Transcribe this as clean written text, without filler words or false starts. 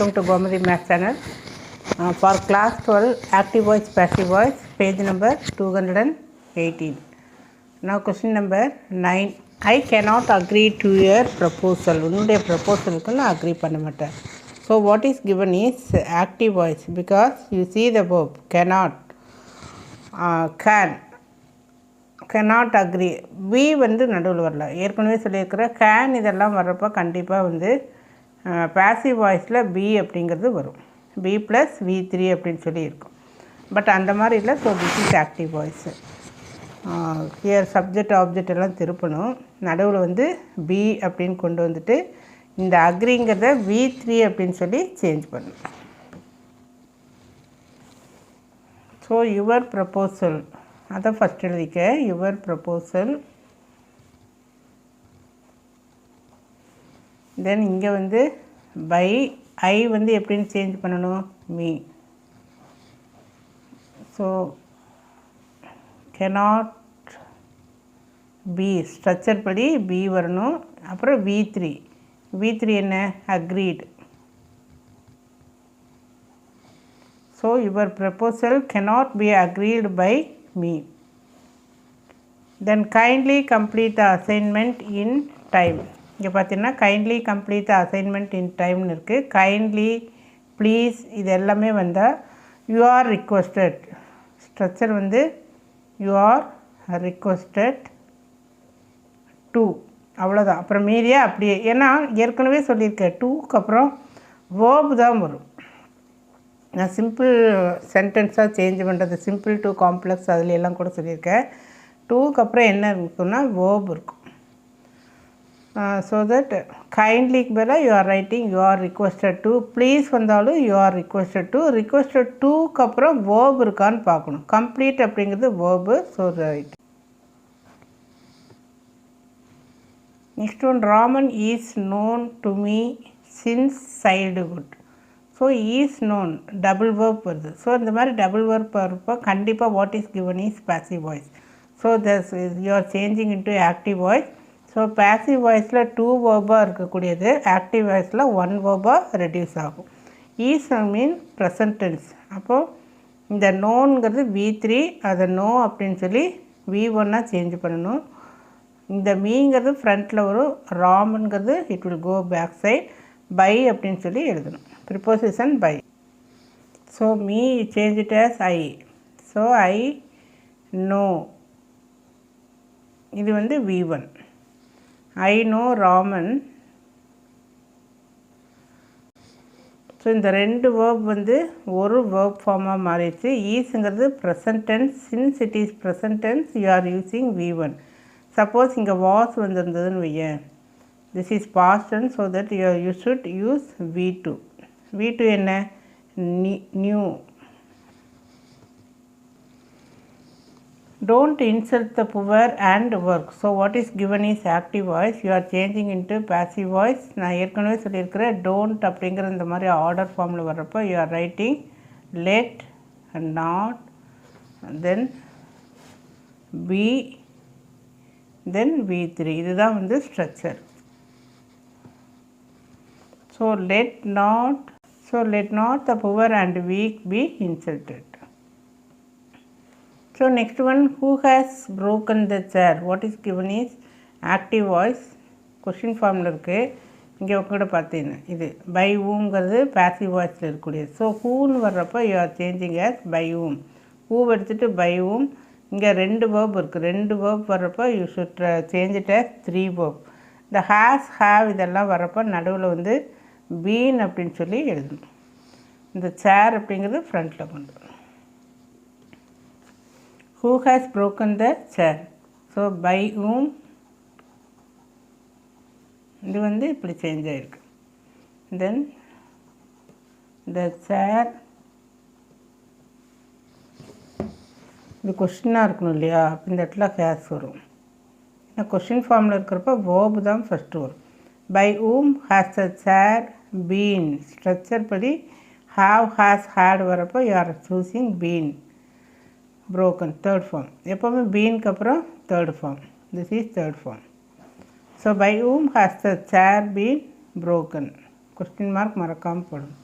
welcome to Gomadi Math channel. For class 12, active voice, passive voice, page number 218. Now question number 9. I cannot agree to your proposal. உன்னுடைய ப்ரப்போசலுக்கு நான் agri பண்ண மாட்டேன். So what is given is active voice because you see the verb cannot, cannot agree. We வந்து நடுவில் வரல. ஏற்கனவே சொல்லியிருக்கிற can இதெல்லாம் வர்றப்போ கண்டிப்பாக வந்து passive voiceல be அப்படிங்கிறது வரும். be plus V3 அப்படின்னு சொல்லி இருக்கும். பட் அந்த மாதிரி இல்லை. So this is active voice. here subject object எல்லாம் திருப்பணும். நடுவில் வந்து be அப்படின்னு கொண்டு வந்துட்டு இந்த அக்ரிங்கிறத V3 அப்படின்னு சொல்லி சேஞ்ச் பண்ணணும். ஸோ யுவர் ப்ரப்போசல் அதை ஃபஸ்ட் எழுதிக்க. Your proposal. தென் இங்கே வந்து பை ஐ வந்து எப்படின்னு சேஞ்ச் பண்ணணும்? Me. So cannot be structure படி பி வரணும். அப்புறம் V3. V3 என்ன? Agreed. So your proposal cannot be agreed by me. Then kindly complete the assignment in time. இங்கே பார்த்தீங்கன்னா கைண்ட்லி கம்ப்ளீட் த அசைன்மெண்ட் இன் டைம்னு இருக்குது. கைண்ட்லி, ப்ளீஸ் இது எல்லாமே வந்தால் யூ ஆர் ரிக்வஸ்டட். ஸ்ட்ரக்சர் வந்து யூ ஆர் ரிக்வஸ்டட் டூ, அவ்வளோதான். அப்புறம் மீதியாக அப்படியே, ஏன்னா ஏற்கனவே சொல்லியிருக்கேன் டூக்கு அப்புறம் வேர்பு தான் வரும். நான் சிம்பிள் சென்டென்ஸாக சேஞ்ச் பண்ணுறது, சிம்பிள் டு காம்ப்ளெக்ஸ் அதில் எல்லாம் கூட சொல்லியிருக்கேன். டூக்கு அப்புறம் என்ன இருக்குன்னா வேர்பு இருக்கும். ஸோ தட் கைண்ட்லிக்கு பதிலாக you are writing you are requested to. Please வந்தாலும் you are requested to. Requested டூக்கு அப்புறம் வேர்பு இருக்கான்னு பார்க்கணும். கம்ப்ளீட் அப்படிங்கிறது verb. So right. Next one, Raman is known to me since childhood. So is known double verb வருது. So இந்த மாதிரி double verb வரப்போ கண்டிப்பாக what is given is passive voice. So thus you are changing into active voice. So passive வாய்ஸில் 2 வேர்பாக இருக்கக்கூடியது active வாய்ஸில் 1 வேர்பாக ரெடியூஸ் ஆகும். Is mean present tense. அப்போது இந்த நோன்கிறது V3, அதை நோ அப்படின்னு சொல்லி V1ஆக சேஞ்ச் பண்ணணும். இந்த மீங்கிறது ஃப்ரண்ட்டில் வரும். ராமன்கிறது it will go back side. By அப்படின்னு சொல்லி எழுதணும். Preposition by. So me change it as I. So I know, இது வந்து V1. I know Raman. So இந்த 2 வேர்ப் வந்து ஒரு வேர்ப் ஃபார்மாக மாறிடுச்சு. ஈஸுங்கிறது present tense. Since it is present tense you are using V1. Suppose இங்கே வாஸ் வந்துருந்ததுன்னு வையேன், this is past tense. So that you should use V2. V2 என்ன? Knew. Don't insult the poor and work. So what is given is active voice. You are changing into passive voice. நான் ஏற்கனவே சொல்லியிருக்கிறேன் don't அப்படிங்கிற இந்த மாதிரி order ஃபார்மில் வர்றப்போ you are writing let and not, then be, then V3. இதுதான் வந்து structure. So let not the poor and weak be insulted. So next one, who has broken the chair? What is given is active voice. Question ஃபார்மில் இருக்குது. இங்கே உங்கள்கிட்ட பார்த்தீங்கன்னா இது by ஊங்கிறது passive வாய்ஸில் இருக்கக்கூடியது. ஸோ ஹூன்னு வர்றப்போ you are changing as by whom. Who எடுத்துகிட்டு பை ஊம். இங்கே 2 வேர்ப் இருக்குது. 2 வேர்ப் வர்றப்போ you should change it as 3 verb. இந்த ஹேஸ், ஹேவ் இதெல்லாம் வர்றப்போ நடுவில் வந்து பீன் அப்படின்னு சொல்லி எழுதணும். இந்த சேர் அப்படிங்கிறது ஃப்ரண்ட்டில் கொண்டு வரணும். Who has broken the chair? So by whom, இது வந்து இப்படி சேஞ்ச் ஆகிருக்கு. தென் the chair, இது கொஷினாக இருக்கணும் இல்லையா? இந்த இடத்துல ஹேஸ் வரும். ஏன்னா கொஷின் ஃபார்மில் இருக்கிறப்ப வேர்பு தான் ஃபஸ்ட்டு வரும். by whom has the chair been. Structure படி have, has, had வரப்போ you are choosing been. broken, third form. எப்போவுமே பீனுக்கு அப்புறம் third form. This is third form. So by whom has the chair been broken? Question mark மறக்காமல் போடும்.